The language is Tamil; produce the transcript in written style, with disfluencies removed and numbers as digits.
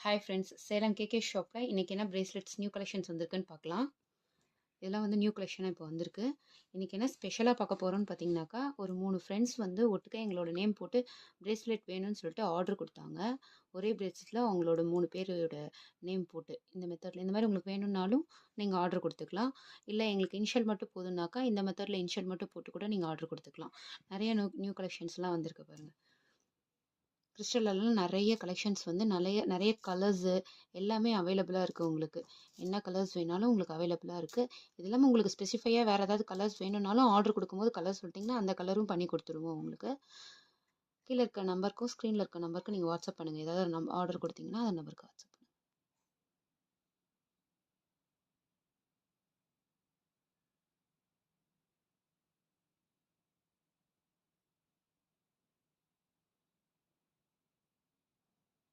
ஹாய் ஃப்ரெண்ட்ஸ், சேலம் கேகே ஷாப்பில் இன்றைக்கி என்ன பிரேஸ்லெட்ஸ் நியூ கலெக்ஷன்ஸ் வந்திருக்குன்னு பார்க்கலாம். இதெல்லாம் வந்து நியூ கலெக்ஷனாக இப்போ வந்திருக்கு. இன்றைக்கி என்ன ஸ்பெஷலாக பார்க்க போகிறோன்னு பார்த்தீங்கன்னாக்கா, ஒரு 3 ஃப்ரெண்ட்ஸ் வந்து ஒட்டுக்கா எங்களோட நேம் போட்டு பிரேஸ்லெட் வேணும்னு சொல்லிட்டு ஆர்டர் கொடுத்தாங்க. ஒரே பிரேஸ்லெட்டில் அவங்களோட 3 பேரோட நேம் போட்டு இந்த மெத்தடில் இந்த மாதிரி உங்களுக்கு வேணும்னாலும் நீங்கள் ஆர்டர் கொடுத்துக்கலாம். இல்லை எங்களுக்கு இனிஷியல் மட்டும் போதும்னாக்கா இந்த மெத்தடில் இனிஷியல் மட்டும் போட்டு கூட நீங்கள் ஆர்டர் கொடுத்துக்கலாம். நிறைய நியூ கலெக்ஷன்ஸ்லாம் வந்திருக்கு பாருங்கள். கிறிஸ்டல்லாம் நிறைய கலெக்ஷன்ஸ் வந்து நிறைய நிறைய கலர்ஸு எல்லாமே அவைலபிளாக இருக்குது. உங்களுக்கு என்ன கலர்ஸ் வேணாலும் உங்களுக்கு அவைலபிளாக இருக்குது. இது இல்லாமல் உங்களுக்கு ஸ்பெசிஃபையாக வேறு ஏதாவது கலர்ஸ் வேணும்னாலும் ஆர்டர் கொடுக்கும்போது கலர் சொல்லிட்டிங்கன்னா அந்த கலரும் பண்ணி கொடுத்துருவோம். உங்களுக்கு கீழே இருக்க நம்பருக்கும் ஸ்க்ரீனில் இருக்க நம்பருக்கும் நீங்கள் வாட்ஸ்அப் பண்ணுங்கள். ஏதாவது ஆர்டர் கொடுத்தீங்கன்னா அந்த நம்பருக்கு வாட்ஸ்அப்